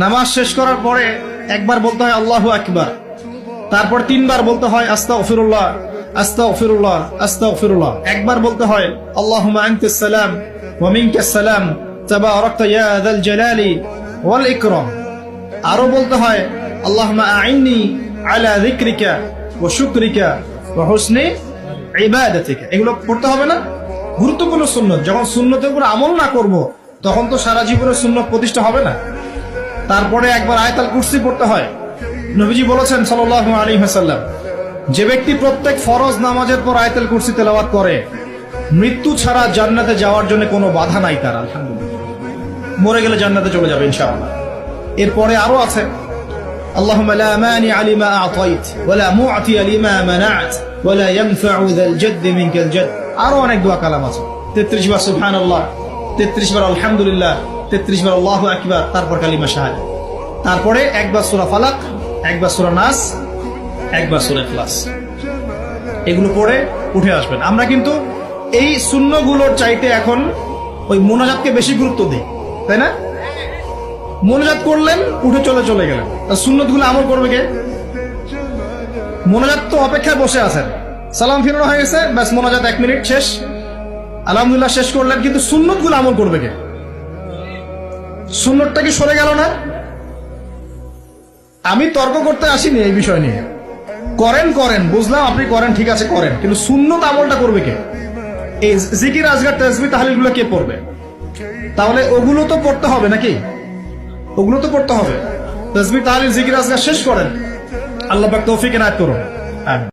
নামাজ শেষ করার পরে একবার বলতে হয় আল্লাহু আকবার, তারপর 3 বার বলতে হয় আস্তাগফিরুল্লাহ আস্তাগফিরুল্লাহ আস্তাগফিরুল্লাহ। একবার বলতে হয় আল্লাহুম্মা আনতাস সালাম ওয়া মিনকাস সালাম তাবারাকতা ইয়া যাল জালালি ওয়াল ইকরাম। আরো বলতে হয় আল্লাহুম্মা আইন্নি আলা যিকরিকা ওয়া শুকরিকা ওয়া হুসনি ইবাদাতিকা। এগুলো পড়তে হবে না? গুরুত্বপূর্ণ সুন্নত। যখন সুন্নতের উপর আমল না করব তখন তো সারা জীবনের সুন্নত প্রতিষ্ঠা হবে না। তারপরে একবার আয়াতুল কুরসি পড়তে হয়। নবীজি বলেছেন সাল্লাল্লাহু আলাইহি ওয়াসাল্লাম, যে ব্যক্তি প্রত্যেক ফরজ নামাজের পর আয়াতুল কুরসি তেলাওয়াত করে মৃত্যু ছাড়া জান্নাতে যাওয়ার জন্য কোনো বাধা নাই তার। আলহামদুলিল্লাহ, মরে গেলে জান্নাতে চলে যাবে ইনশাআল্লাহ। এরপরে আরো আছে আল্লাহুম্মা লা মানিআ লিমা আ'তাইত ওয়া লা মু'তিয়া লিমা মানা'ত ওয়া লা ইয়ানফা'ু যাল জাদ্দি মিনকাল জাদ। আরো অনেক দোয়া কালাম আছে। 33 বার সুবহানাল্লাহ, 33 বার আলহামদুলিল্লাহ, 33 বার আল্লাহু আকবার, তারপর কালিমা শাহাদাত। তারপরে একবার সূরা ফালাক, একবার সূরা নাস, একবার সূরা ইখলাস। এগুলো পড়ে উঠে আসবেন। আমরা কিন্তু এই সুন্নগুলোর চাইতে এখন ওই মুনাজাতকে বেশি গুরুত্ব দিই, তাই না? মুনাজাত করলেন, উঠে চলে গেলেন। সুন্নতগুলো আমল করবে কে? মুনাজাত তো অপেক্ষায় বসে আছেন, সালাম ফিরানো হয়ে গেছে, ব্যাস মুনাজাত 1 মিনিট শেষ, আলহামদুলিল্লাহ শেষ করলেন, কিন্তু সুন্নতগুলো আমল করবে কে? সুন্নতটা কি সরে গেল না? আমি তর্ক করতে আসিনি এই বিষয় নিয়ে। করেন বুঝলাম, আপনি করেন, ঠিক আছে করেন, কিন্তু সুন্নত আমলটা করবে কে? এই জিকির আজগার তাসবিহ তাহলিল গুলো কে পড়বে? তাহলে ওগুলো তো পড়তে হবে নাকি? ওগুলো তো পড়তে হবে। তাসবিহ তাহলিল জিকির আজগার শেষ করেন। আল্লাহ পাক তৌফিক এনায়েত করুন। আমিন।